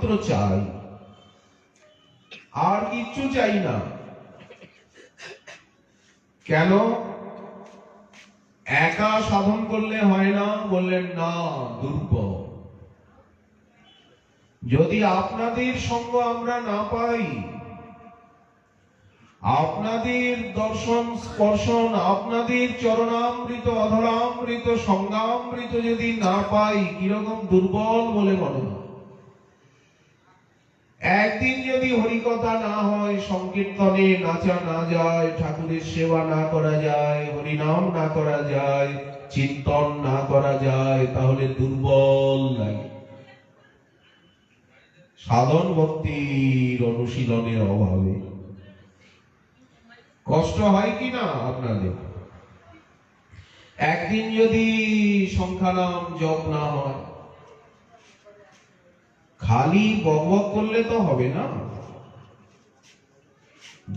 মাত্র চাই, আর কিচ্ছু চাই না। কেন? একা সাধন করলে হয় না? বললেন না, দুর্বল। যদি আপনাদের সঙ্গ আমরা না পাই, আপনাদের দর্শন স্পর্শন, আপনাদের চরণামৃত অধরামৃত সঙ্গামৃত যদি না পাই, কিরকম দুর্বল বলে মনে হয়। একদিন যদি হরিকথা না হয়, সংকীর্তনে নাচা না যায়, ঠাকুরের সেবা না করা যায়, হরিনাম না করা যায়, চিন্তন না করা যায়, তাহলে দুর্বল লাগে। সাধন ভক্তির অনুশীলনের অভাবে কষ্ট হয় কি না আপনাদের? একদিন যদি সংখ্যানাম জপ না হয়, খালি বকবক করলে তো হবে না।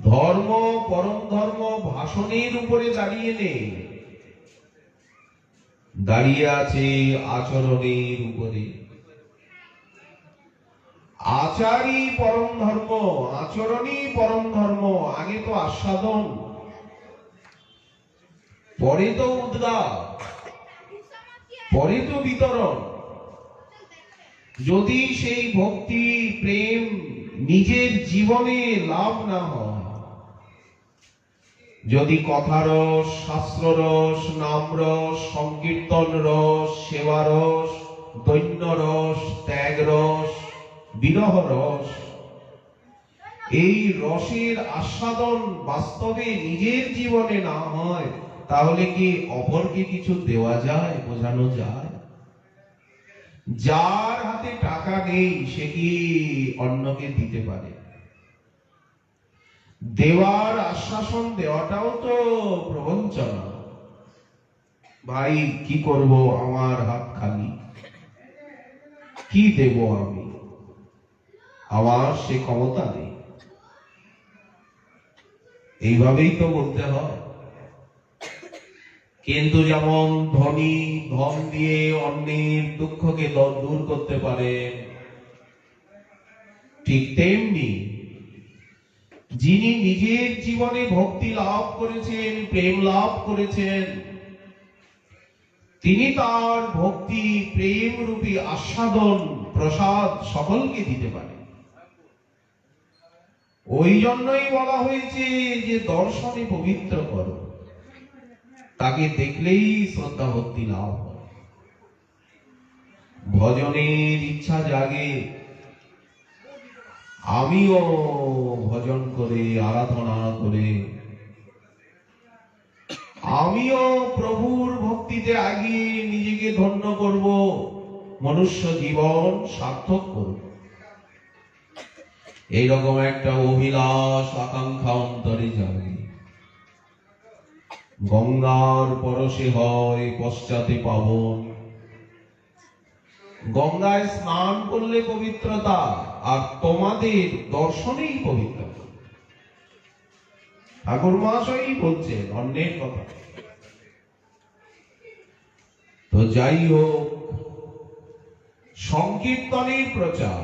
ধর্ম, পরম ধর্ম ভাষণের উপরে দাঁড়িয়ে নেই, দাঁড়িয়ে আছে আচরণের উপরে। আচারই পরম ধর্ম, আচরণই পরম ধর্ম। আগে তো আস্বাদন, পরে তো উদ্গার, পরে তো বিতরণ। যদি সেই ভক্তি প্রেম নিজের জীবনে লাভ না হয়, যদি কথারস, শাস্ত্ররস, নামরস, সংকীর্তন রস, সেবারস, দৈন্য রস, ত্যাগ রস, বিরহ রস, এই রসের আস্বাদন বাস্তবে নিজের জীবনে না হয়, তাহলে কি অপরকে কিছু দেওয়া যায়, বোঝানো যায়? যার হাতে টাকা নেই সে কি অন্যকে দিতে পারে? দেওয়ার আশ্বাসন দেওয়াটাও তো প্রবঞ্চনা। ভাই কি করব, আমার হাত খালি, কি দেব আমি, আমার সে ক্ষমতা নেই। এইভাবেই তো বলতে হয়। কিন্তু যেমন ধনী ধন দিয়ে অন্যের দুঃখকে দূর করতে পারে, ঠিক তেমনি যিনি নিজের জীবনে ভক্তি লাভ করেছেন, প্রেম লাভ করেছেন, তিনি তার ভক্তি প্রেম রূপী আস্বাদন প্রসাদ সকলকে দিতে পারেন। ওই জন্যই বলা হয়েছে যে দর্শনে পবিত্র করো, তাকে দেখলেই শ্রদ্ধা ভক্তি লাভ হয়। ভজনের ইচ্ছা জাগে, আমিও ভজন করে আরাধনা করে আমিও প্রভুর ভক্তিতে আগিয়ে নিজেকে ধন্য করব, মনুষ্য জীবন সার্থক করব, এইরকম একটা অভিলাষ আকাঙ্ক্ষা অন্তরে জাগে। গঙ্গার পরশে হয় পশ্চাতে পাবন। গঙ্গায় স্নান করলে পবিত্রতা, আর তোমাদের দর্শনেই পবিত্রতা। ঠাকুর মহাশয়ই বলছেন, অন্যের কথা। তো যাই হোক, সংকীর্তনের প্রচার,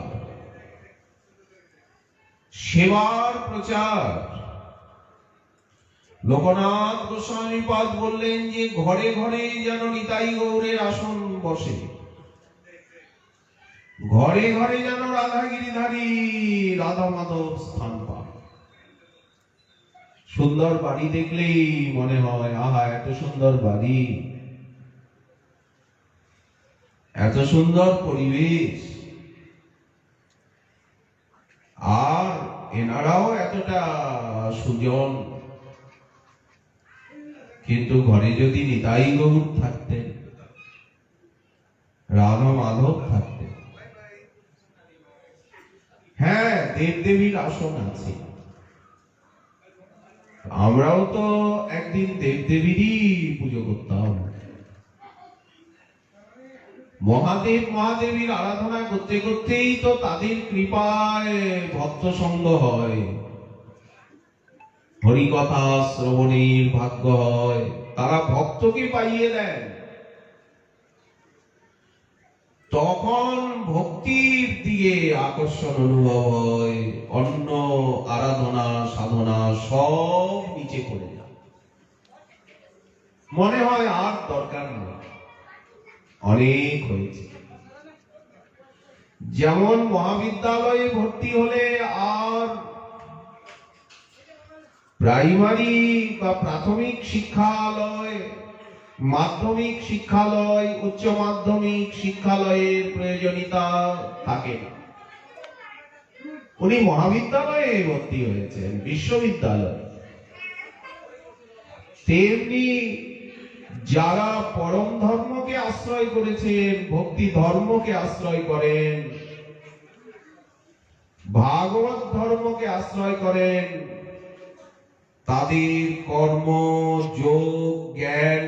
সেবার প্রচার। লোকনাথ গোস্বামীপাদ বললেন যে ঘরে ঘরে যেন নিতাই গৌরের আসন বসে, ঘরে ঘরে যেন রাধা গিরিধারী রাধা মাধব স্থান পায়। সুন্দর বাড়ি দেখলেই মনে হয়, আহা এত সুন্দর বাড়ি, এত সুন্দর পরিবেশ, আর এনারাও এতটা সুজন। কিন্তু ঘরে যদি নিতাই গৌর থাকতেন, রাধা মাধব থাকতেন, হ্যাঁ দেবদেবীর আসন আছে, আমরাও তো একদিন দেবদেবীরই পুজো করতাম। মহাদেব মহাদেবীর আরাধনা করতে করতেই তো তাদের কৃপায় ভক্ত সঙ্গ হয়, হরিকথা শ্রবণের ভাগ্য হয়, তারা ভক্তকে পাইয়ে দেন। তখন ভক্তির দিকে আকর্ষণ অনুভব হয়, অন্য আরাধনা সাধনা সব নিচে করে যায়, মনে হয় আর দরকার নেই, অনেক হয়েছে। যেমন মহাবিদ্যালয়ে ভর্তি হলে আর প্রাইমারি বা প্রাথমিক শিক্ষালয়, মাধ্যমিক শিক্ষালয়, উচ্চ মাধ্যমিক শিক্ষালয়ের প্রয়োজনীয়তা থাকে না। উনি মহাবিদ্যালয়ে ভর্তি হয়েছেন, বিশ্ববিদ্যালয়। তেমনি যারা পরম ধর্মকে আশ্রয় করেছেন, ভক্তি ধর্মকে আশ্রয় করেন, ভাগবত ধর্মকে আশ্রয় করেন, তাদের কর্ম যোগ জ্ঞান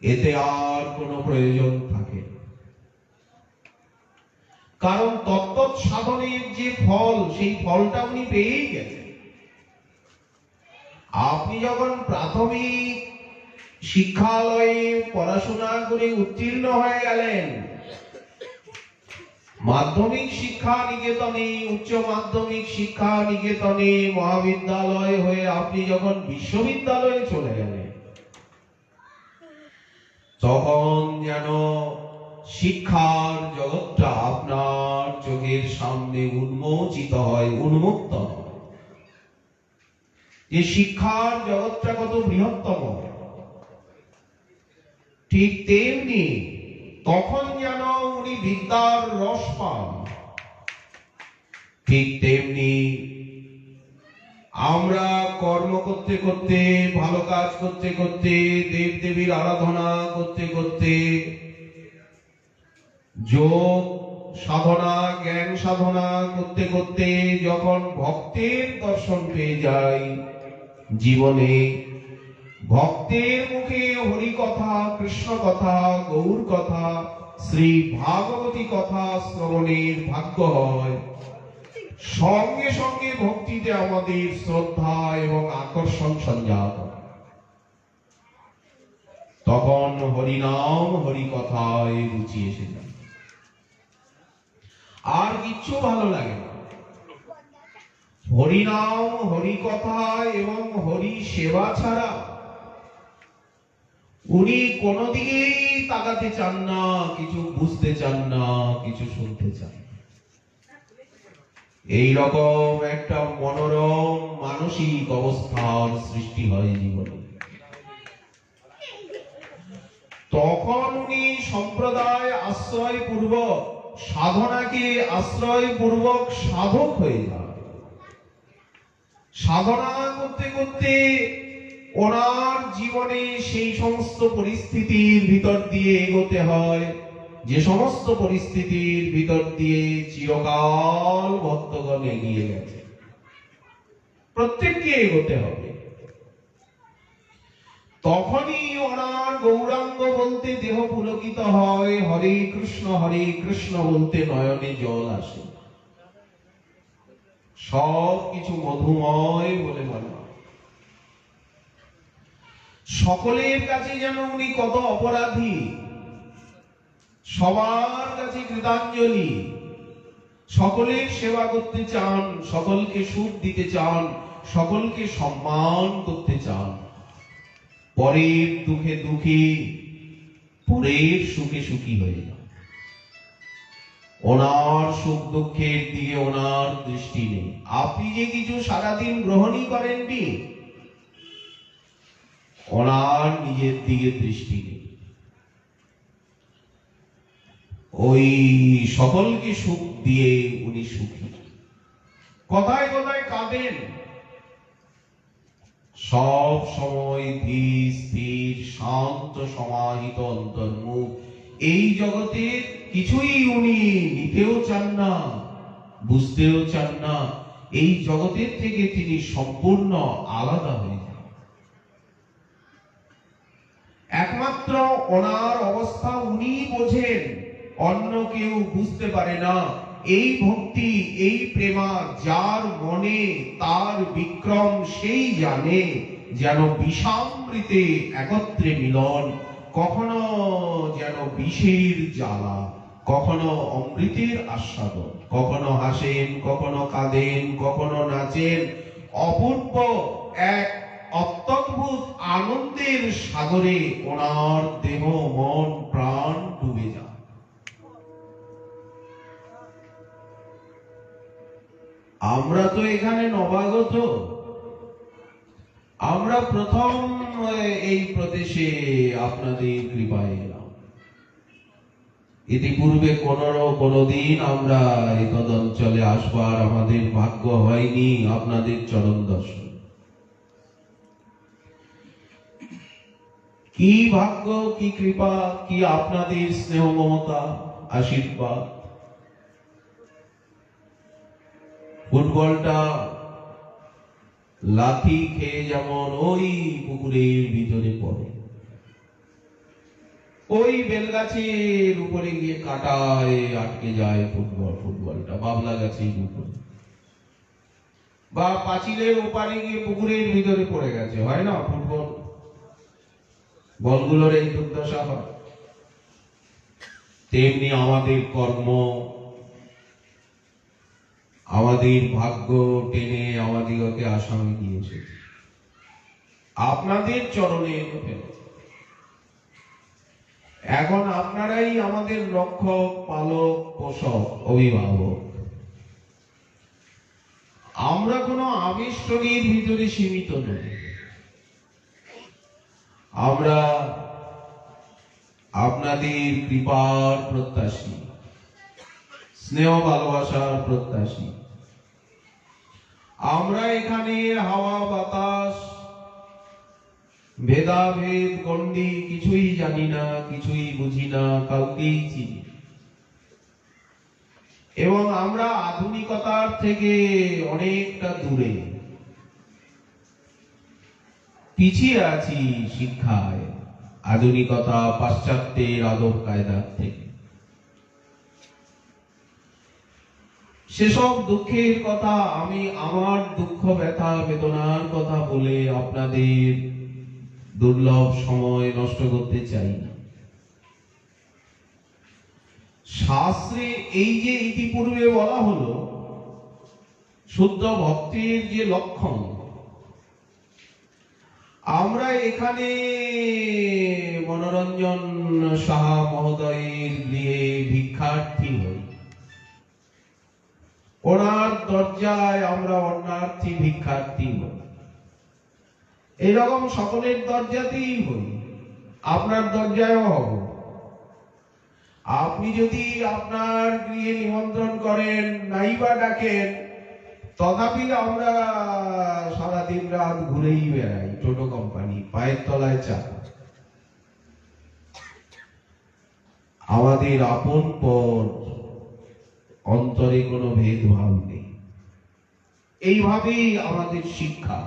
এতে আর কোনো প্রয়োজন থাকে না। কারণ তত্ত্ব সাধনের যে ফল, সেই ফলটা উনি পেয়েই গেছেন। আপনি যখন প্রাথমিক শিক্ষালয়ে পড়াশোনা করে উত্তীর্ণ হয়ে গেলেন, মাধ্যমিক শিক্ষা নিকেতনে, উচ্চ মাধ্যমিক শিক্ষা নিকেতনে, মহাবিদ্যালয় হয়ে আপনি যখন বিশ্ববিদ্যালয়ে চলে গেলেন, তখন যেন শিক্ষার জগৎটা আপনার চোখের সামনে উন্মোচিত হয়, উন্মুক্ত হয়, যে শিক্ষার জগৎটা কত বৃহত্তম। ঠিক তেমনি তখন যেন উনি বিদ্যার রস পান। ঠিক তেমনি আমরা কর্ম করতে করতে, ভালো কাজ করতে করতে, দেব দেবীর আরাধনা করতে করতে, যোগ সাধনা জ্ঞান সাধনা করতে করতে যখন ভক্তের দর্শন পেয়ে যাই, জীবনে ভক্তের মুখে হরি কথা, কৃষ্ণ কথা, গৌর কথা, শ্রী ভাগবতী কথা শ্রবণের ভাগ্য হয়, সঙ্গে সঙ্গে ভক্তিতে আমাদের শ্রদ্ধা এবং আকর্ষণ সঞ্জাত। তখন হরিনাম হরি কথায় রুচি এসে যায়, আর কিচ্ছু ভালো লাগে না। হরিনাম হরি কথা এবং হরি সেবা ছাড়া উনি কোনো দিকেই তাকাতে চান না, কিছু বুঝতে চান না, কিছু শুনতে চান না। এইরকম একটা মনোরম মানসিক অবস্থার সৃষ্টি হয় জীবনে। তখন উনি সম্প্রদায় আশ্রয় পূর্বক, সাধনাকে আশ্রয় পূর্বক সাধক হয়ে যান। সাধনা করতে করতে ওনার জীবনে সেই সমস্ত পরিস্থিতির ভিতর দিয়ে এগোতে হয়, যে সমস্ত পরিস্থিতির ভিতর দিয়ে চিরকাল ভক্তগণ এগিয়ে গেছে, প্রত্যেককে এগোতে হবে। তখনই ওনার গৌরাঙ্গ বলতে দেহ পুলকিত হয়, হরে কৃষ্ণ বলতে নয়নে জল আসে, সব কিছু মধুময় বলে মনে হয়। সকলের কাছে যেন উনি কত অপরাধী, সবার কাছে কৃতাঞ্জলি, সকলের সেবা করতে চান, সকলকে সুখ দিতে চান, সকলকে সম্মান করতে চান, পরের দুঃখে দুঃখী, পরের সুখে সুখী হয়ে যান। ওনার সুখ দুঃখের দিকে ওনার দৃষ্টি নেই। আপনি যে কিছু সারাদিন গ্রহণই করেননি, ওনার নিজের দিকে দৃষ্টি নেই। ওই সকলকে সুখ দিয়ে উনি সুখী। কথায় কথায় কাঁদেন, সব সময় ধীর স্থির শান্ত সমাহিত অন্তর্মুখ। এই জগতে কিছুই উনি নিতেও চান না, বুঝতেও চান না। এই জগতের থেকে তিনি সম্পূর্ণ আলাদা হয়ে যান। একমাত্র ওনার অবস্থা উনি বোঝেন, অন্য কেউ বুঝতে পারে না। এই ভক্তি, এই প্রেমা যার মনে, তার বিক্রম সেই জানে, যেন বিষামৃতে একত্রে মিলন, কখনো যেন বিষের জ্বালা, কখনো অমৃতের আস্বাদন, কখনো হাসেন, কখনো কাঁদেন, কখনো নাচেন, অপূর্ব এক অত্যদ্ভুত আনন্দের সাগরে ওনার দেহ মন প্রাণ ডুবে যায়। আমরা তো এখানে নবাগত, আমরা প্রথম এই প্রদেশে আপনাদের কৃপায় এলাম। ইতিপূর্বে কোনদিন আমরা এই তদঞ্চলে আসবার আমাদের ভাগ্য হয়নি আপনাদের চরণ দর্শন। কি ভাগ্য, কি কৃপা, কি আপনাদের স্নেহ মমতা আশীর্বাদ। ফুটবলটা লাথি খেয়ে যেমন ওই পুকুরের ভিতরে পড়ে, ওই বেলগাছের উপরে গিয়ে কাটায় আটকে যায় ফুটবলটা বাবলা গাছের উপরে, বা পাঁচিলের ওপারে গিয়ে পুকুরের ভিতরে পড়ে গেছে, হয় না ফুটবল বলগুলোর এই দুর্দশা হয়। তেমনি আমাদের কর্ম, আমাদের ভাগ্য টেনে আমাদিগকে আসামে দিয়েছে, আপনাদের চরণে এনে ফেলেছে। এখন আপনারাই আমাদের রক্ষক, পালক, পোষক, অভিভাবক। আমরা কোনো আবেষ্টনীর ভিতরে সীমিত নই, আমরা আপনাদের কৃপার প্রত্যাশী, স্নেহ ভালোবাসার প্রত্যাশী। আমরা এখানে হাওয়া বাতাস ভেদাভেদ গণ্ডি কিছুই জানি না, কিছুই বুঝি না, কাউকেই চিনি। এবং আমরা আধুনিকতার থেকে অনেকটা দূরে পিছিয়ে আছি শিক্ষায়, আধুনিকতা পাশ্চাত্যের আদব কায়দার থেকে। সেসব দুঃখের কথা আমি আমার দুঃখ ব্যথা বেদনার কথা বলে আপনাদের দুর্লভ সময় নষ্ট করতে চাই না। শাস্ত্রে এই যে ইতিপূর্বে বলা হলো শুদ্ধ ভক্তির যে লক্ষণ, আমরা এখানে মনোরঞ্জন সাহা মহোদয়ের গৃহে ভিক্ষার্থী হই, ওনার দরজায় আমরা অন্নার্থী ভিক্ষার্থী হই, এরকম সকলের দরজাতেই হই, আপনার দরজায়ও হব। আপনি যদি আপনার গৃহে নিমন্ত্রণ করেন, নাইবা ডাকেন, তথাপি আমরা সারাদিন রাত ঘুরেই বেড়াই, টোটো কোম্পানি, পায়ের তলায় চাপা। আমাদের আপন পর, অন্তরে কোনো ভেদভাব নেই। এইভাবেই আমাদের শিক্ষা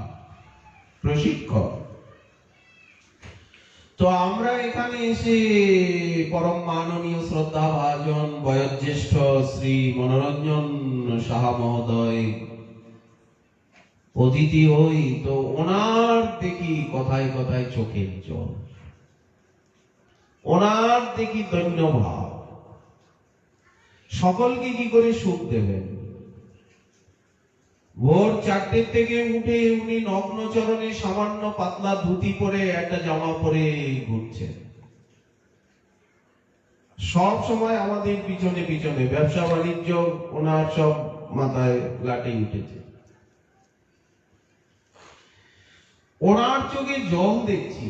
প্রশিক্ষণ। তো আমরা এখানে এসে পরম মাননীয় শ্রদ্ধা ভাজন বয়োজ্যেষ্ঠ শ্রী মনোরঞ্জন সাহা মহোদয় অতিথি হই, তো ওনার দেখি কথায় কথায় চোখের জল, ওনার দেখি দৈন্য ভাব। সকলকে কি করে সুখ দেবেন? ভোর 4টে থেকে উঠে উনি নগ্ন চরণে সামান্য পাতলা ধুতি পরে একটা জামা পরে ঘুরছেন। সব সময় আমাদের পিছনে পিছনে ব্যবসা বাণিজ্য ওনার সব মাথায় লাটে উঠেছে। ওনার চোখে জল দেখছি,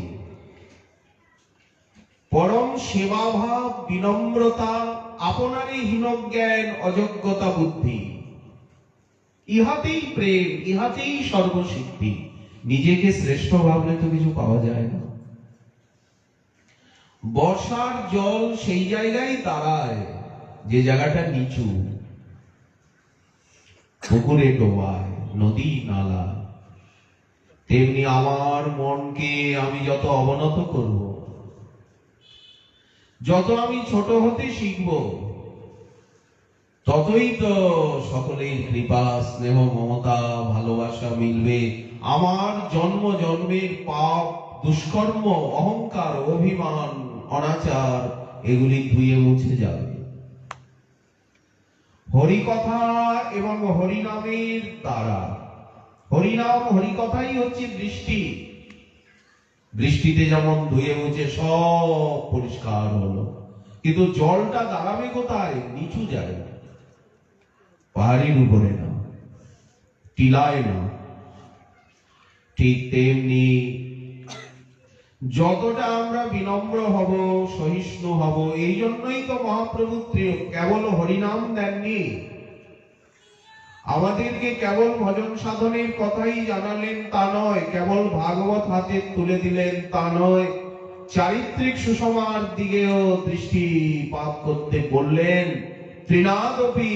পরম সেবাভাব, বিনম্রতা, আপনারই হীনজ্ঞান, অযোগ্যতা বুদ্ধি, ইহাতেই প্রেম, ইহাতেই সর্বসিদ্ধি। নিজেকে শ্রেষ্ঠ ভাবলে তো কিছু পাওয়া যায় না। বর্ষার জল সেই জায়গায় দাঁড়ায় যে জায়গাটা নিচু, পুকুরে ডোবায়, নদী নালা। তেমনি আমার মনকে আমি যত অবনত করব, যত আমি ছোট হতে শিখব, ততই তো সকলের কৃপা, স্নেহ, মমতা, ভালোবাসা মিলবে। আমার জন্ম জন্মের পাপ, দুষ্কর্ম, অহংকার, অভিমান অনাচার এগুলি ধুয়ে মুছে যাবে। হরিকথা এবং হরিনামের দ্বারা, হরিনাম হরিকথাই হচ্ছে বৃষ্টি। বৃষ্টিতে যেমন ধুয়ে মুছে সব পরিষ্কার হলো, কিন্তু জলটা দাঁড়াবে কোথায়? নিচু জায়গা, পাহাড়ির উপরে না, টিলায় না। ঠিক তেমনি যতটা আমরা বিনম্র হব, সহিষ্ণু হব, এই জন্যই তো মহাপ্রভু কেবল হরিনাম দেননি, আমাদেরকে কেবল ভজন সাধনের কথাই জানালেন তা নয়, কেবল ভাগবত হাতে তুলে দিলেন তা নয়, চারিত্রিক সুষমার দিকেও দৃষ্টিপাত করতে বললেন। ত্রিনাদপি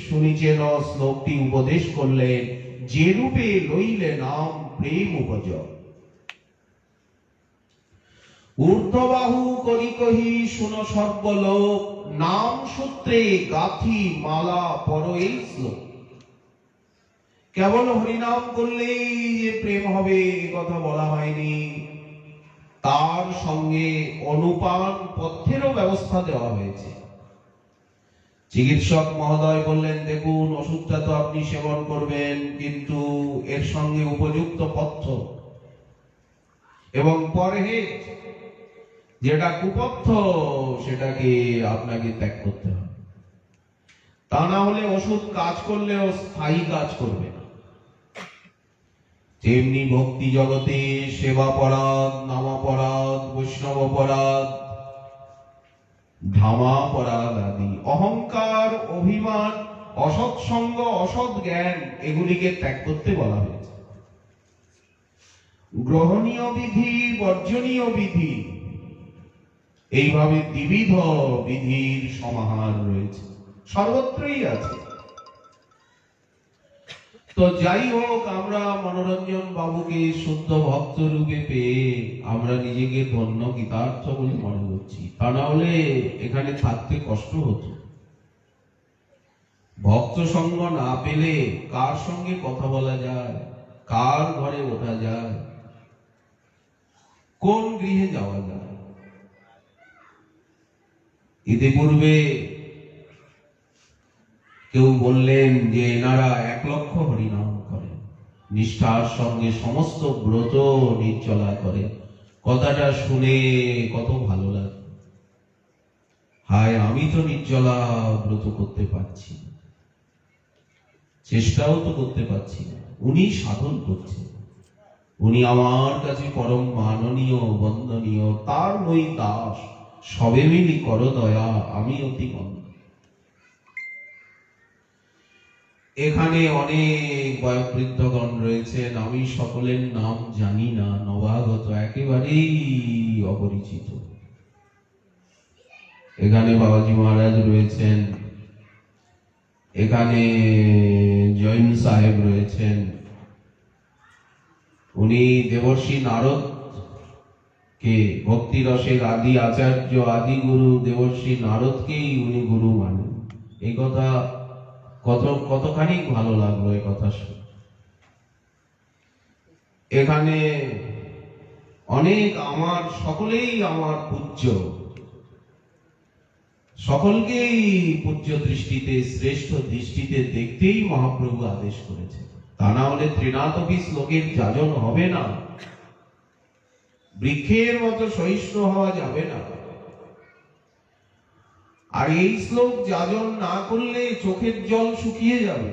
শুনিছেন শ্লোকটি উপদেশ করলেন, যে রূপে লইলে নাম প্রেম উপজয়। ঊর্ধ্ববাহু করি কহি শুনো সর্বলোক, নাম সূত্রে গাথি মালা পর এই শ্লোক। কেবল হরিনাম করলেই যে প্রেম হবে এ কথা বলা হয়নি, তার সঙ্গে অনুপান পথ্যেরও ব্যবস্থা দেওয়া হয়েছে। চিকিৎসক মহোদয় বললেন, দেখুন ওষুধটা তো আপনি সেবন করবেন, কিন্তু এর সঙ্গে উপযুক্ত পথ্য এবং পরহেজ, যেটা কুপথ্য সেটাকে আপনাকে ত্যাগ করতে হবে, তা না হলে ওষুধ কাজ করলেও স্থায়ী কাজ করবে না। তেমনি ভক্তি জগতে সেবাপরাধ, নামাপরাধ, বৈষ্ণবপরাধ, ধামাপরাধ আদি, অহংকার, অভিমান, অসৎসঙ্গ, অসৎ জ্ঞান এগুলিকে ত্যাগ করতে বলা হয়েছে। গ্রহণীয় বিধি, বর্জনীয় বিধি, এইভাবে দ্বিবিধ বিধির সমাহার রয়েছে, সর্বত্রই আছে। তো যাই হোক, আমরা মনোরঞ্জন বাবুকে শুদ্ধ ভক্ত রূপে পেয়ে আমরা নিজেকে ধন্য কৃতার্থ বলে মনে করছি, তা না হলে এখানে থাকতে কষ্ট হতো। ভক্ত সঙ্গ না পেলে কার সঙ্গে কথা বলা যায়, কার ঘরে ওঠা যায়, কোন গৃহে যাওয়া যায়? ইতিপূর্বে কেউ বললেন যে এনারা 1 লক্ষ হরিনাম করেন, নিষ্ঠার সঙ্গে সমস্ত ব্রত নির্জলা করে। কথাটা শুনে কত ভালো লাগে। হায়, আমি তো নির্জলা ব্রত করতে পারছি না, চেষ্টাও তো করতে পারছি না, উনি সাধন করছেন, উনি আমার কাছে পরম মাননীয়, বন্দনীয়, তার নই দাস, সবে মিলি কর দয়া, আমি অতি মন্দ। এখানে অনেক বয়োবৃদ্ধগণ রয়েছেন, আমি সকলের নাম জানি না, নবাগত, একেবারেই অপরিচিত। এখানে বাবাজি মহারাজ রয়েছেন, এখানে জৈন সাহেব রয়েছেন, উনি দেবর্ষি নারদ কে, ভক্তি রসের আদি আচার্য, আদি গুরু দেবর্ষি নারদকেই উনি গুরু মানেন। এই কথা কতখানি ভালো লাগলো এই কথা শুনে। এখানে অনেক আমার, সকলেই আমার পূজ্য, সকলকেই পূজ্য দৃষ্টিতে, শ্রেষ্ঠ দৃষ্টিতে দেখতেই মহাপ্রভু আদেশ করেছে, তা না হলে ত্রিনাথপি শ্লোকের যাজন হবে না, বৃক্ষের মতো সহিষ্ণু হওয়া যাবে না। আর এই শ্লোক যাজন না করলে চোখের জল শুকিয়ে যাবে,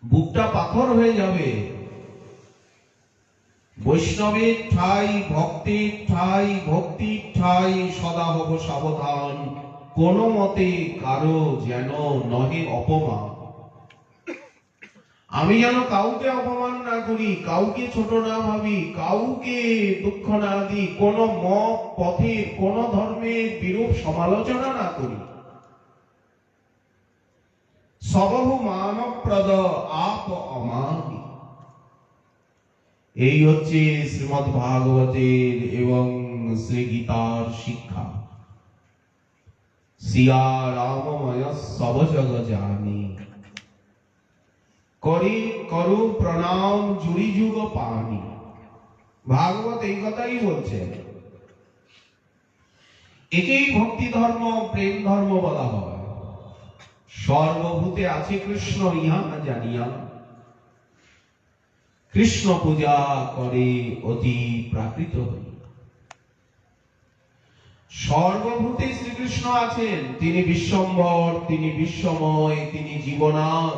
বুকটা পাথর হয়ে যাবে। বৈষ্ণবের ঠাই, ভক্তের ঠাই, ভক্তির ঠাই, সদা হব সাবধান, কোন মতে কারো যেন নহে অপমান। আমি যেন কাউকে অপমান না করি, কাউকে ছোট না ভাবি, কাউকে দুঃখ না দিই, কোন মত, পথের, কোন ধর্মের বিরূপ সমালোচনা না করি। সবহু মানপ্রদ আপ অমানি, এই হচ্ছে শ্রীমদ্ ভাগবতের এবং শ্রী গীতার শিক্ষা। সিয়া রামময় সব জগ জানি, করি করু প্রণাম জুড়ি যুগ পানি। ভাগবত এই কথাই বলছে। একেই ভক্তি ধর্ম, প্রেম ধর্ম বলা হয়। সর্বভূতে আছে কৃষ্ণ ইহা জানিয়া কৃষ্ণ পূজা করে অতি প্রাকৃত হই। সর্বভূতে শ্রীকৃষ্ণ আছেন, তিনি বিশ্বম্ভর, তিনি বিশ্বময়, তিনি জীবনাথ।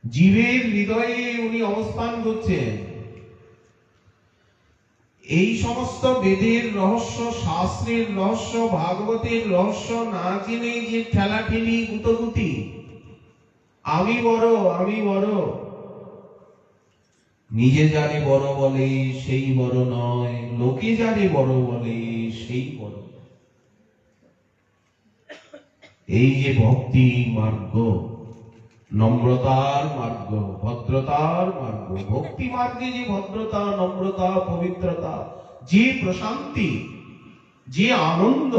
জীবের হৃদয়ে উনি অবস্থান করছেন। এই সমস্ত বেদের রহস্য, শাস্ত্রের রহস্য, ভাগবতের রহস্য না জেনে যে ঠেলাঠেলি গুতগুতি, আমি বড় আমি বড়, নিজে জানে বড় বলে সেই বড় নয়, লোকে জানে বড় বলে সেই বড়। এই যে ভক্তি মার্গ, নম্রতার মার্গ, ভদ্রতার মার্গ, ভক্তি মার্গে যে ভদ্রতা, নম্রতা, পবিত্রতা, যে প্রশান্তি, যে আনন্দ,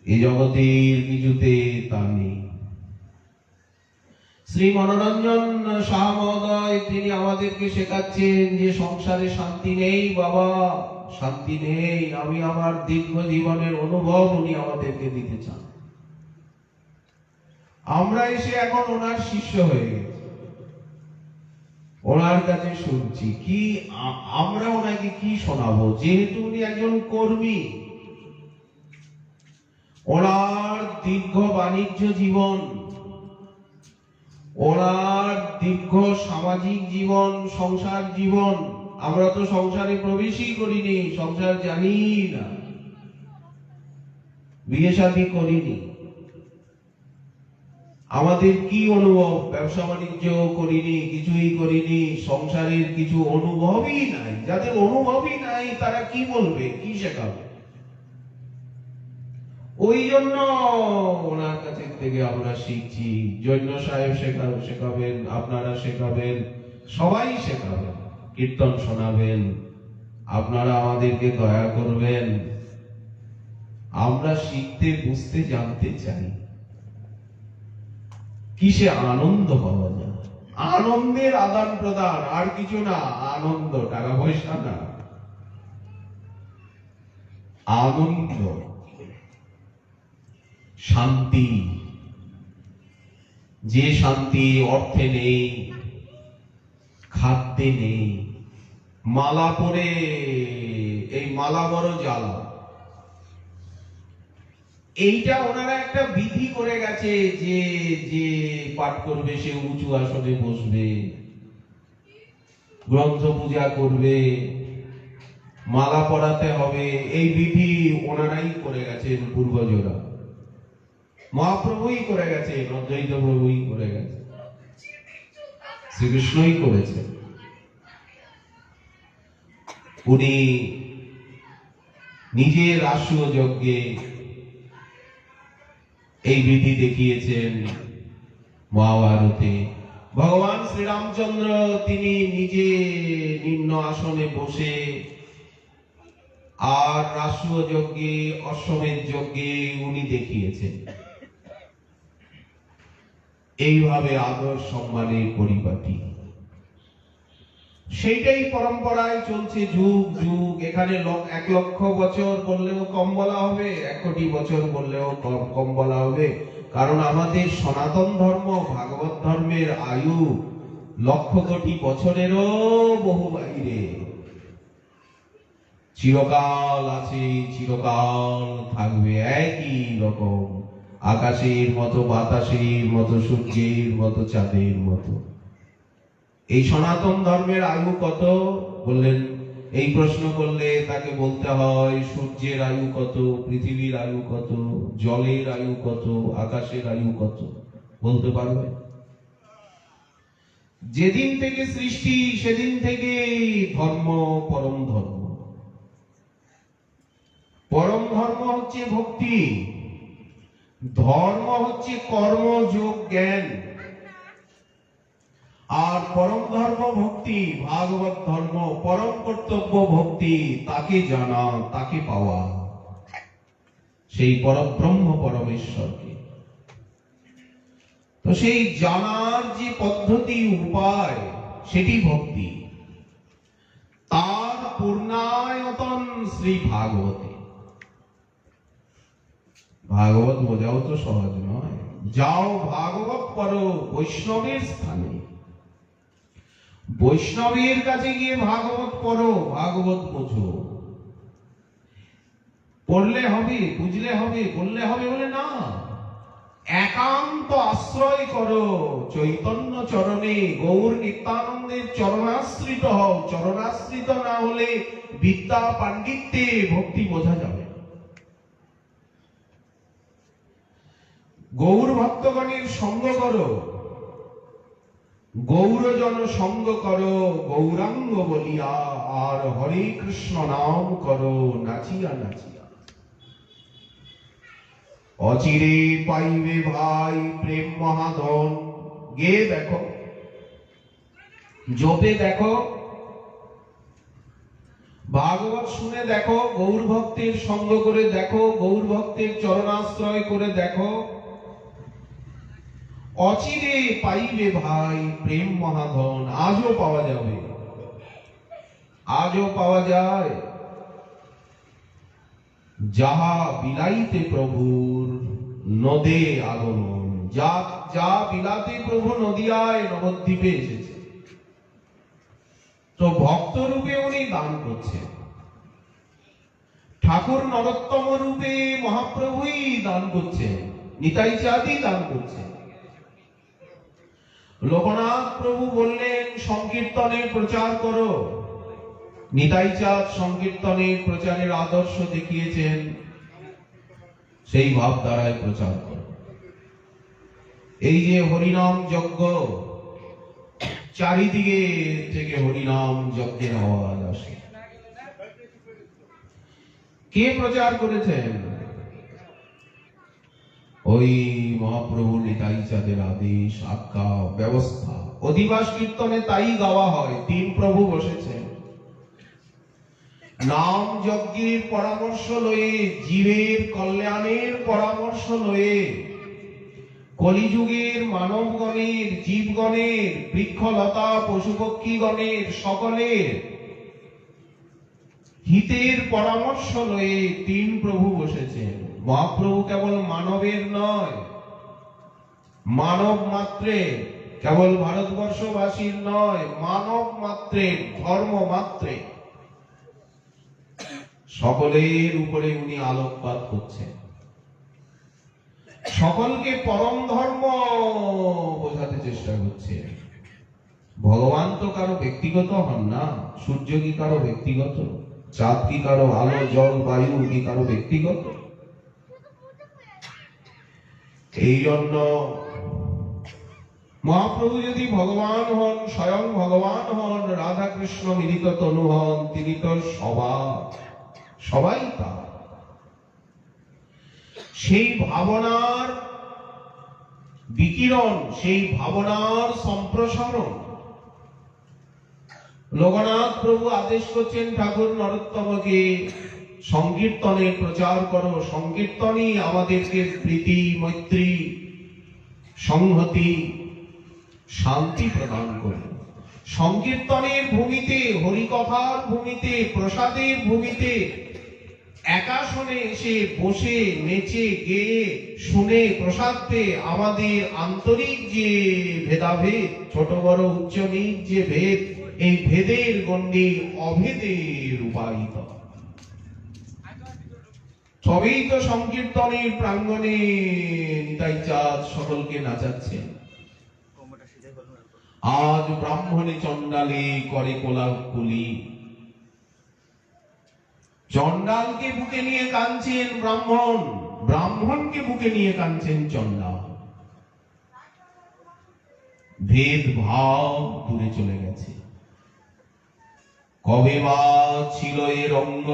এই জগতের কিছুতে তা নেই। শ্রী মনোরঞ্জন শাহ মহোদয় তিনি আমাদেরকে শেখাচ্ছেন যে সংসারে শান্তি নেই বাবা, শান্তি নেই। আমি আমার দীর্ঘ জীবনের অনুভব উনি আমাদেরকে দিতে চান। আমরা এসে এখন ওনার শিষ্য হয়ে গেছি, ওনার কাছে শুনছি কি, আমরা ওনাকে কি শোনাবো, যেহেতু উনি একজন কর্মী। ওনার দীর্ঘ বাণিজ্য জীবন, ওনার দীর্ঘ সামাজিক জীবন, সংসার জীবন। আমরা তো সংসারে প্রবেশই করিনি, সংসার জানি না, বিয়ে শাদী করিনি। আমাদের কি অনুভব, ব্যবসা বাণিজ্য করিনি, কিছুই করিনি, সংসারের কিছু অনুভবই নাই। যাদের অনুভবই নাই তারা কি বলবে, কি শেখাবে? ওই জন্য ওনার কাছে থেকে আমরা শিখছি। জৈন সাহেব শেখাবেন, আপনারা শেখাবেন, সবাই শেখাবেন, কীর্তন শোনাবেন, আপনারা আমাদেরকে দয়া করবেন। আমরা শিখতে, বুঝতে, জানতে চাই কিসে আনন্দ পাওয়া যায়। আনন্দের আদান প্রদান, আর কিছু না। আনন্দ, টাকা পয়সা না, আনন্দ, শান্তি। যে শান্তি অর্থে নেই, খাদ্যে নেই। মালা পরে, এই মালা বড় জ্বালা। এইটা ওনারা একটা বিধি করে গেছে যে যে পাঠ করবে সে উঁচু আসনে বসবে, গ্রন্থ পূজা করবে, মালা পরাতে হবে। এই বিধি ওনারাই করে গেছেন, পূর্বজরা। মহাপ্রভুই করে গেছে, অদ্বৈত প্রভুই করে গেছে, শ্রীকৃষ্ণই করেছে। উনি নিজের রাষ্ট্রীয় যজ্ঞে এই বিধি দেখিয়েছেন। মহাভারতে ভগবান শ্রীরামচন্দ্র তিনি নিজে নিম্ন আসনে বসে, আর রাষ্ট্রীয় যজ্ঞে, অশ্বমেধ যজ্ঞে উনি দেখিয়েছেন। এইভাবে আদর সম্মানের পরিপাটি, সেইটাই পরম্পরায় চলছে যুগ যুগ। এখানে 1 লক্ষ বছর বললেও কম বলা হবে, 1 কোটি বছর বললেও কম বলা হবে। কারণ আমাদের সনাতন ধর্ম, ভাগবত ধর্মের আয়ু লক্ষ কোটি বছরেরও বহু বাইরে। চিরকাল আছে, চিরকাল থাকবে একই রকম, আকাশের মতো, বাতাসের মতো, সূর্যের মতো, চাঁদের মতো। এই সনাতন ধর্মের আয়ু কত বললেন? এই প্রশ্ন করলে তাকে বলতে হয় সূর্যের আয়ু কত, পৃথিবীর আয়ু কত, জলের আয়ু কত, আকাশের আয়ু কত, বলতে পারবে? যেদিন থেকে সৃষ্টি সেদিন থেকে ধর্ম, পরম ধর্ম। পরম ধর্ম হচ্ছে ভক্তি, ধর্ম হচ্ছে কর্ম, যোগ, জ্ঞান। আর পরম ধর্ম ভক্তি, ভাগবত ধর্ম, পরম কর্তব্য ভক্তি, তাকে জানা, তাকে পাওয়া, সেই পরব্রহ্ম পরমেশ্বরকে। তো সেই জানার যে পদ্ধতি, উপায়, সেটি ভক্তি। তার পূর্ণায়তন শ্রী শ্রী ভাগবতে। ভাগবত বোঝাও তো সহজ নয়। যাও ভাগবত পড়ো বৈষ্ণবের স্থানে, বৈষ্ণবের কাছে গিয়ে ভাগবত পড়ো, ভাগবত বোঝো। পড়লে হবে, বুঝলে হবে, বললে হবে বলে না, একান্ত আশ্রয় করো চৈতন্য চরণে, গৌর নিত্যানন্দের চরণাশ্রিত হও। চরণাশ্রিত না হলে বিদ্যা পাণ্ডিত্যে ভক্তি বোঝা যাবে। গৌর ভক্তগণের সঙ্গ করো, গৌরজন সঙ্গ করো গৌরাঙ্গ বলিয়া, আর হরে কৃষ্ণ নাম করো নাচিয়া নাচিয়া। অচিরে পাইবে ভাই প্রেম মহাধন। গে দেখো, জপে দেখো, ভাগবত শুনে দেখো, গৌর ভক্তের সঙ্গ করে দেখো, গৌর ভক্তের চরণাশ্রয় করে দেখো। অচিরে পাইবে ভাই প্রেম মহাধন। আজও পাওয়া যাবে, আজও পাওয়া যায়। যাহা বিলাইতে প্রভুর নদে আগমন, যা যা বিলাতে প্রভু নদিয়ায় নবদ্বীপে এসেছে। তো ভক্ত রূপে উনি দান করছেন, ঠাকুর নরোত্তম রূপে মহাপ্রভুই দান করছেন, নিতাই চাঁদই দান করছেন। লোকনাথ প্রভু বললেন সংকীর্তনের প্রচার করো, নিতাই চাঁদ সংকীর্তনের প্রচারের আদর্শ দেখিয়েছেন, সেই ভাব দ্বারাই প্রচার করো। এই যে হরিনাম যজ্ঞ, চারিদিকে থেকে হরিনাম যজ্ঞের আওয়াজ আসে। কে প্রচার করেছেন? ওই মহাপ্রভু নিতাই চাঁদের আদেশ, আজ্ঞা, ব্যবস্থা। অধিবাস কীর্তনে তাই গাওয়া হয়, তিন প্রভু বসেছেন। নাম যজ্ঞের পরামর্শ লয়ে, জীবের কল্যাণের পরামর্শ লয়ে, কলিযুগের মানবগণের, জীবগণের, বৃক্ষলতা পশুপক্ষীগণের সকলের হিতের পরামর্শ লয়ে তিন প্রভু বসেছেন। মহাপ্রভু কেবল মানবের নয়, মানব মাত্রে, কেবল ভারতবর্ষবাসীর নয়, মানব মাত্রে, ধর্ম মাত্রে সকলের উপরে উনি আলোকপাত করছেন। সকলকে পরম ধর্ম বোঝাতে চেষ্টা করছে। ভগবান তো কারো ব্যক্তিগত হন না। সূর্য কি কারো ব্যক্তিগত? চাঁদ কি কারো? আলো জল বায়ু কি কারো ব্যক্তিগত? এই জন্য মহাপ্রভু যদি ভগবান হন, স্বয়ং ভগবান হন, রাধা কৃষ্ণ মিলিত তনু হন, তিনি তো সবাই তা। সেই ভাবনার বিকিরণ, সেই ভাবনার সম্প্রসারণ লোকনাথ প্রভু আদেশ করছেন ঠাকুর নরোত্তমকে, সংকীর্তনের প্রচার করো। সংকীর্তনই আমাদেরকে প্রীতি, মৈত্রী, সংহতি, শান্তি প্রদান করে। সংকীর্তনের ভূমিতে, হরিকথার ভূমিতে, প্রসাদের ভূমিতে একাশনে এসে বসে নেচে গেয়ে শুনে প্রসাদ পেয়ে আমাদের আন্তরিক যে ভেদাভেদ, ছোট বড় উচ্চ নীচ যে ভেদ, এই ভেদের গণ্ডি অভেদে রূপায়িত। তবেই তো সংকীর্তনের প্রাঙ্গণে নিতাই চাঁদ সকলকে নাচাচ্ছেন। আজ ব্রাহ্মণে চণ্ডালে করে কোলাকুলি, চণ্ডালকে বুকে নিয়ে কাঁদছেন ব্রাহ্মণ, ব্রাহ্মণকে বুকে নিয়ে কাঁদছেন চণ্ডাল। ভেদ ভাব দূরে চলে গেছে। কবে বা ছিল এর অঙ্গ?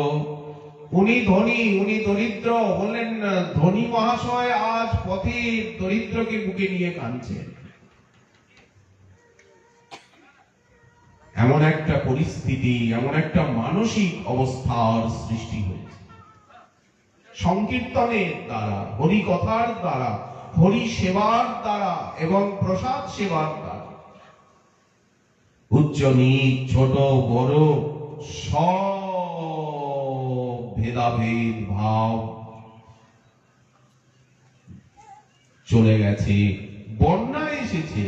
উনি ধনী, উনি দরিদ্র। বললেন ধনী মহাশয় আজ পথে দরিদ্রকে বুকে নিয়ে কাঁদছেন। এমন একটা পরিস্থিতি, এমন একটা মানসিক অবস্থার সৃষ্টি হয়েছে সংকীর্তনের দ্বারা, হরি কথার দ্বারা, হরি সেবার দ্বারা এবং প্রসাদ সেবার দ্বারা। উচ্চ নীচ, ছোট বড় সব ভেদাভেদ ভাব চলে গেছে, বন্যা এসেছে।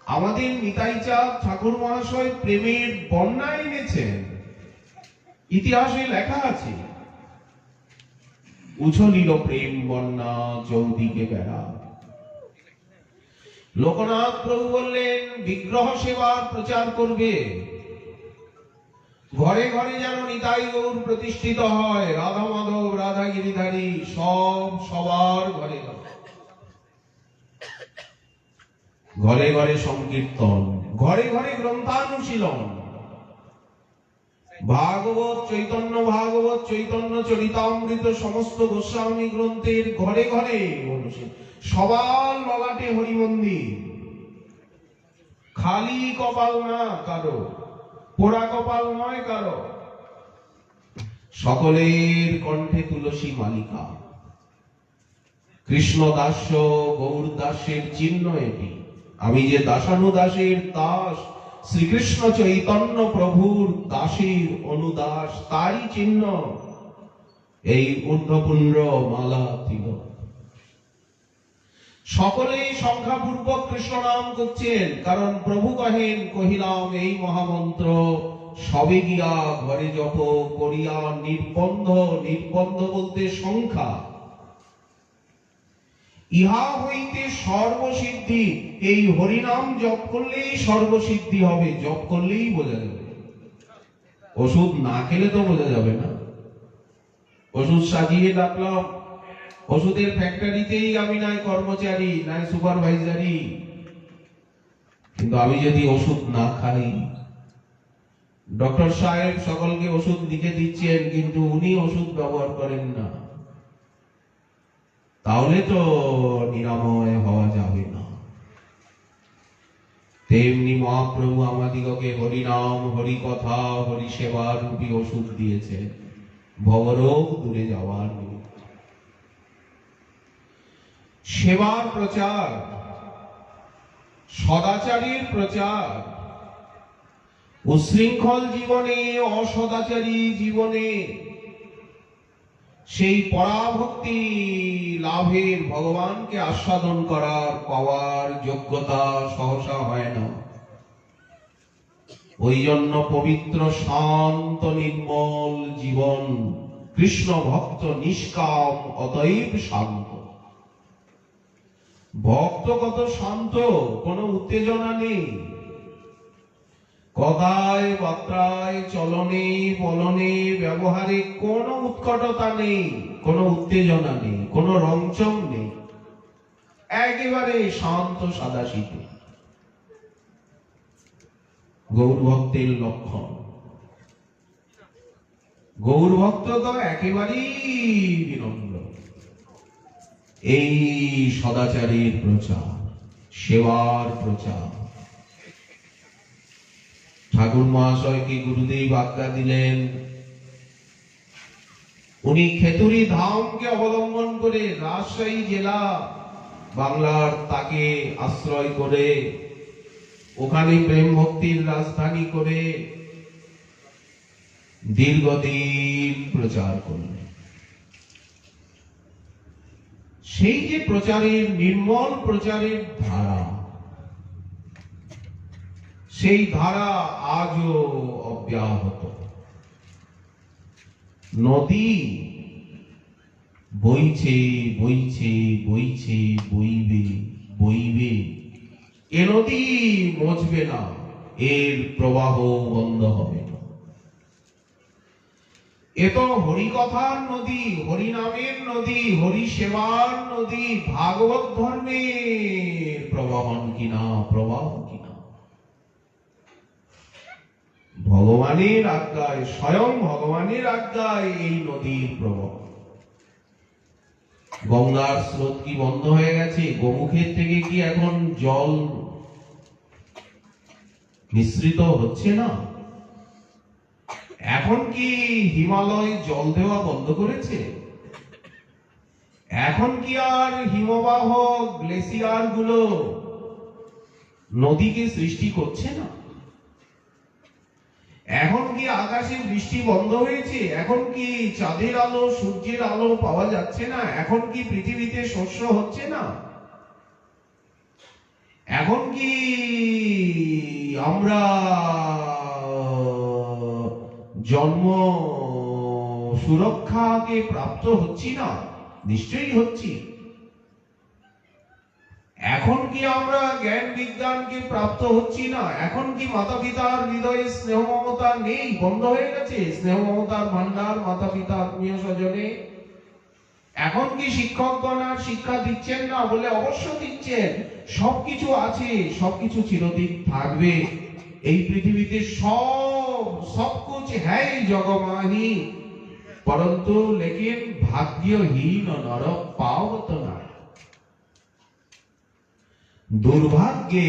আমাদের নিতাই চাঁদ ঠাকুর মহাশয় প্রেমের বন্যা এনেছেন, ইতিহাসে লেখা আছে। উছলিল প্রেম বন্যা চৌদিকে বেড়া। লোকনাথ প্রভু বললেন বিগ্রহ সেবার প্রচার করবে, ঘরে ঘরে যেন নিতাই গৌর প্রতিষ্ঠিত হয়, রাধা মাধব রাধা গিরিধারী সব সবার ঘরে ঘরে ঘরে সংকীর্তন, ঘরে ঘরে গ্রন্থানুশীলন, ভাগবত চৈতন্য ভাগবত চৈতন্য চরিতামৃত সমস্ত গোস্বামী গ্রন্থের ঘরে ঘরে অনুশীলন, সবার ললাটে হরিমন্দির, খালি কপাল না কারো, পোড়া কপাল নয় কারো, সকলের কণ্ঠে তুলসী মালিকা। কৃষ্ণ দাস্য গৌর দাসের চিহ্ন এটি। আমি যে দাসানুদাসের দাস, শ্রীকৃষ্ণ চৈতন্য প্রভুর দাসের অনুদাস, তারই চিহ্ন এই ঊর্ধ্বপুণ্ড মালা তিলক। সকলেই সংখ্যাপূর্বক কৃষ্ণ নাম করছেন, কারণ প্রভু কহেন কহিলাম এই মহামন্ত্র সবে গিয়া ঘরে জপ করিয়া নির্বন্ধ। নির্বন্ধ বলতে সংখ্যা। ইহা হইতে সর্বসিদ্ধি, এই হরিনাম জপ করলেই সর্বসিদ্ধি হবে, জপ করলেই বোঝা যাবে। ওষুধ না খেলে তো বোঝা যাবে না। ওষুধ সাজিয়ে রাখলাম, ওষুধের ফ্যাক্টরিতেই আমি নাই কর্মচারী নাই সুপারভাইজারি, কিন্তু আমি যদি ওষুধ না খাই, ডক্টর সাহেব সকলকে ওষুধ লিখে দিচ্ছেন কিন্তু উনি ওষুধ ব্যবহার করেন না, তাহলে তো নিরাময় হওয়া যাবে না। তেমনি মহাপ্রভু আমাদিগকে হরিনাম হরি কথা হরি সেবা রূপী ওষুধ দিয়েছে ভবরোগ দূরে যাওয়ার। সেবার প্রচার, সদাচারীর প্রচার, উশৃঙ্খল জীবনে অসদাচারী জীবনে সেই পরাভক্তি লাভের, ভগবানকে আস্বাদন করার পাওয়ার যোগ্যতা সহসা হয় না। ওই জন্য পবিত্র শান্ত নির্মল জীবন, কৃষ্ণ ভক্ত নিষ্কাম অতএব শান্ত। ভক্ত কত শান্ত, কোনো উত্তেজনা নেই, কথায় বার্তায় চলনে বলনে ব্যবহারে কোনো উৎকটতা নেই, কোনো উত্তেজনা নেই, কোনো রংচং নেই, একেবারে শান্ত সাদাশীত। গৌর ভক্তের লক্ষণ। গৌর ভক্ত তো একেবারেই বিনম্র। এই সদাচারের প্রচার, সেবার প্রচার। ঠাকুর মহাশয়কে গুরুদেব আজ্ঞা দিলেন, উনি খেতুরি ধামকে অবলম্বন করে রাজশাহী জেলা বাংলার তাকে আশ্রয় করে ওখানে প্রেম ভক্তির রাজধানী করে দীর্ঘদিন প্রচার করলেন। সেই যে প্রচারের নির্মল প্রচারের ধারা, সেই ধারা আজও অব্যাহত। নদী বইছে বইছে বইছে, বইবে বইবে, এ নদী মজবে না, এর প্রবাহ বন্ধ হবে না। এ তো হরিকথার নদী, হরিনামের নদী, হরি সেবার নদী, ভাগবত ধর্মের প্রবাহন কিনা, প্রবাহ কিনা। ভগবানের আজ্ঞায়, স্বয়ং ভগবানের আজ্ঞায় এই নদীর প্রবাহ। গঙ্গার স্রোত কি বন্ধ হয়ে গেছে? গোমুখের থেকে কি এখন জল মিশ্রিত হচ্ছে না? এখন কি হিমালয় জল দেওয়া বন্ধ করেছে? এখন কি আর হিমবাহ গ্লেসিয়ার গুলো নদীকে সৃষ্টি করছে না? এখন কি আকাশে বৃষ্টি বন্ধ হয়েছে? এখন কি চাঁদের আলো সূর্যের আলো পাওয়া যাচ্ছে না? এখন কি পৃথিবীতে শস্য হচ্ছে না? এখন কি আমরা জন্ম সুরক্ষাকে প্রাপ্ত হচ্ছি না? নিশ্চয়ই হচ্ছি। এখন কি আমরা জ্ঞান বিজ্ঞানকে প্রাপ্ত হচ্ছি না? এখন কি মাতা পিতার হৃদয়ে স্নেহ মমতা নেই? বন্ধ হয়ে গেছে স্নেহ মমতার ভান্ডার মাতা পিতা আত্মীয় স্বজনে? এখন কি শিক্ষকগণ আর শিক্ষা দিচ্ছেন না? বলে অবশ্য দিচ্ছেন। সবকিছু আছে, সবকিছু চিরদিন থাকবে। এই পৃথিবীতে সব कुछ है জগমাহি, পরন্তু লেকিন ভাগ্যহীন নর পাওত না। দুর্ভাগ্যে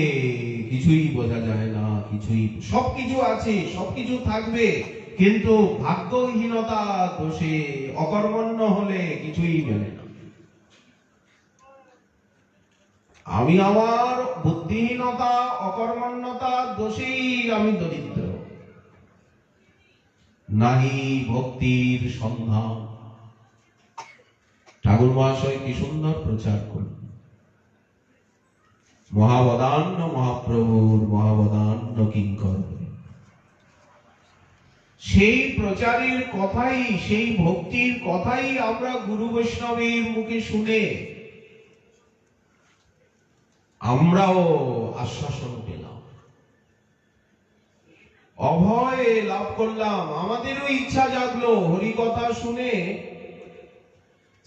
কিছুই বোঝা যায় না, কিছুই, সবকিছু আছে, সবকিছু থাকবে, কিন্তু ভাগ্যহীনতা দোষে অকর্মণ্য হলে কিছুই মেলে না। আমি আমার বুদ্ধিহীনতা অকর্মণ্যতা দোষেই আমি দরিদ্র। নাহি ভক্তির সন্ধান। ঠাকুর মহাশয় কি সুন্দর প্রচার করলেন। মহাবদান্য মহাপ্রভুর মহাবদান্য কিঙ্কর। সেই প্রচারের কথাই, সেই ভক্তির কথাই আমরা গুরু বৈষ্ণবের মুখে শুনে আমরাও আশ্বাসন পেলাম, অভয় লাভ করলাম। আমাদেরও ইচ্ছা জাগলো হরি কথা শুনে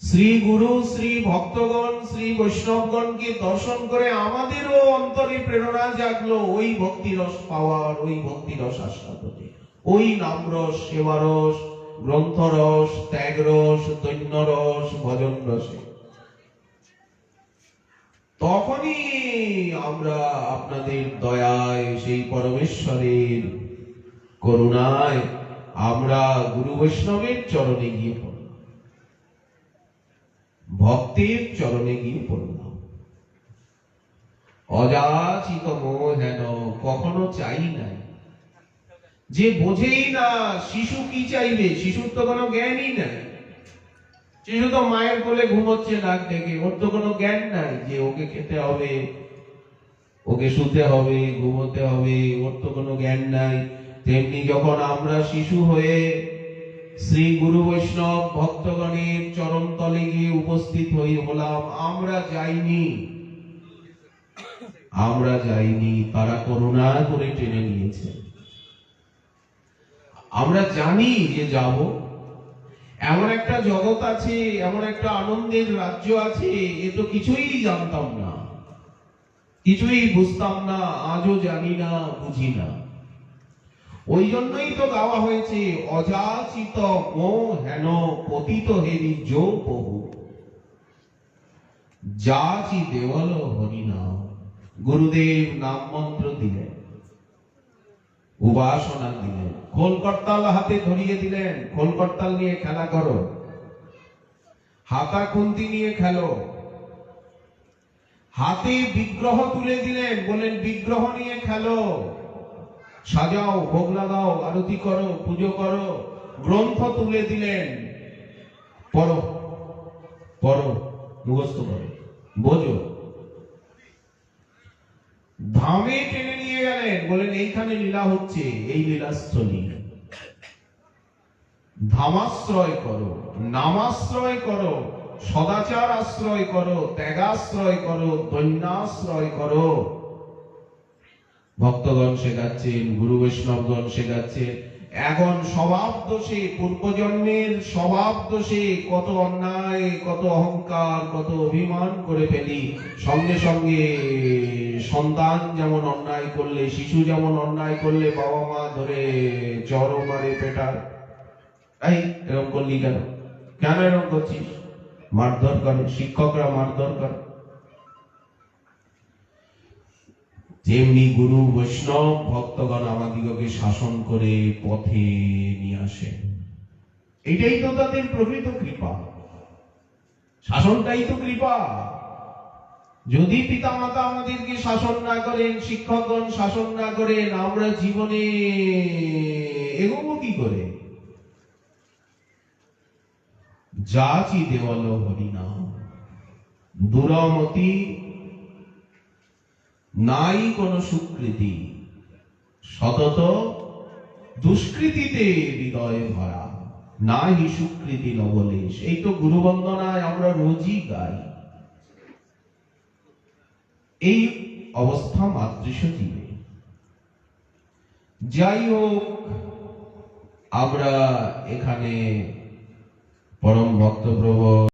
শ্রী গুরু শ্রী ভক্তগণ শ্রী বৈষ্ণবগণকে দর্শন করে আমাদেরও অন্তরে প্রেরণা জাগলো ওই ভক্তিরস পাওয়ার, ওই ভক্তিরস আস্বাদনে, ওই নামরস সেবারস গ্রন্থরস ত্যাগরস দৈন্যরস ভজন রসে। তখনই আমরা আপনাদের দয়ায়, সেই পরমেশ্বরের করুণায় আমরা গুরু বৈষ্ণবের চরণে গিয়ে পড়লাম, ভক্তের চরণে গিয়ে পড়লাম। অযাচিত মোহ হেন, কখনো চাই নাই। যে বোঝেই না শিশু কি চাইবে, শিশুর তো কোনো জ্ঞানই নাই। শিশু তো মায়ের কোলে ঘুমোচ্ছে নাক ডেকে, ওর তো কোনো জ্ঞান নাই যে ওকে খেতে হবে, ওকে শুতে হবে, ঘুমোতে হবে, ওর তো কোনো জ্ঞান নাই। তেমনি যখন আমরা শিশু হয়ে শ্রী গুরু বৈষ্ণব ভক্তগণের চরণ তলে গিয়ে উপস্থিত হলাম, আমরা যাইনি, তারা করুণা করে টেনে নিয়েছে। আমরা জানি যে যাব, এমন একটা জগৎ আছে, এমন একটা আনন্দের রাজ্য আছে, এ তো কিছুই জানতাম না, কিছুই বুঝতাম না, আজও জানি না, বুঝি না। ওই জন্যই তো গাওয়া হয়েছে অযাচিত মোহ হেন পতিত হেরি যো বহু, যাচি দেওয়াল হরিনাম। গুরুদেব নাম মন্ত্র দিলেন, উপাসনা দিলেন, খোল করতাল হাতে ধরিয়ে দিলেন, খোল করতাল নিয়ে খেলা করো, হাতা খুন্তি নিয়ে খেলো। হাতে বিগ্রহ তুলে দিলেন, বলেন বিগ্রহ নিয়ে খেলো, সাজাও, ভোগ লাগাও, আরতি করো, পুজো করো। গ্রন্থ তুলে দিলেন, পড়ো পড়ো, মুখস্থ করো, বোঝো। ধামে টেনে নিয়ে গেলেন, বলেন এইখানে লীলা হচ্ছে, এই লীলাস্থলী। ধামাশ্রয় করো, নামাশ্রয় করো, সদাচার আশ্রয় করো, ত্যাগাশ্রয় করো, দৈন্যাশ্রয় করো। ভক্তগণ শেখাচ্ছেন, গুরু বৈষ্ণবগণ শেখাচ্ছেন। এখন স্বভাব দোষে, পূর্বজন্মের স্বভাব দোষে কত অন্যায়, কত অহংকার, কত অভিমান করে ফেলি। সঙ্গে সঙ্গে সন্তান যেমন অন্যায় করলে, শিশু যেমন অন্যায় করলে বাবা মা ধরে চড় মারে, পেটার, এই এরকম করলি কেন, কেন এরকম করছিস, মারধর করে, শিক্ষকরা মারধর করে। যেমনি গুরু বৈষ্ণব ভক্তগণ আমাদিগকে শাসন করে পথে নিয়ে আসে। এটাই তো তাদের প্রকৃত কৃপা, শাসনটাই তো কৃপা। যদি পিতামাতা আমাদেরকে শাসন না করেন, শিক্ষকগণ শাসন না করেন, আমরা জীবনে এগোবো কি করে? যাচি দেওয়াল হরিনাম, দুরমতি নাই কোন সুকৃতি, সতত দুষ্কৃতিতে হৃদয় ভরা, নাই সুকৃতি নবলেশ। এই তো গুরু বন্দনায় আমরা রোজই গাই। এই অবস্থা মাতৃশ জীবে। যাই হোক, আমরা এখানে পরম ভক্তপ্রভু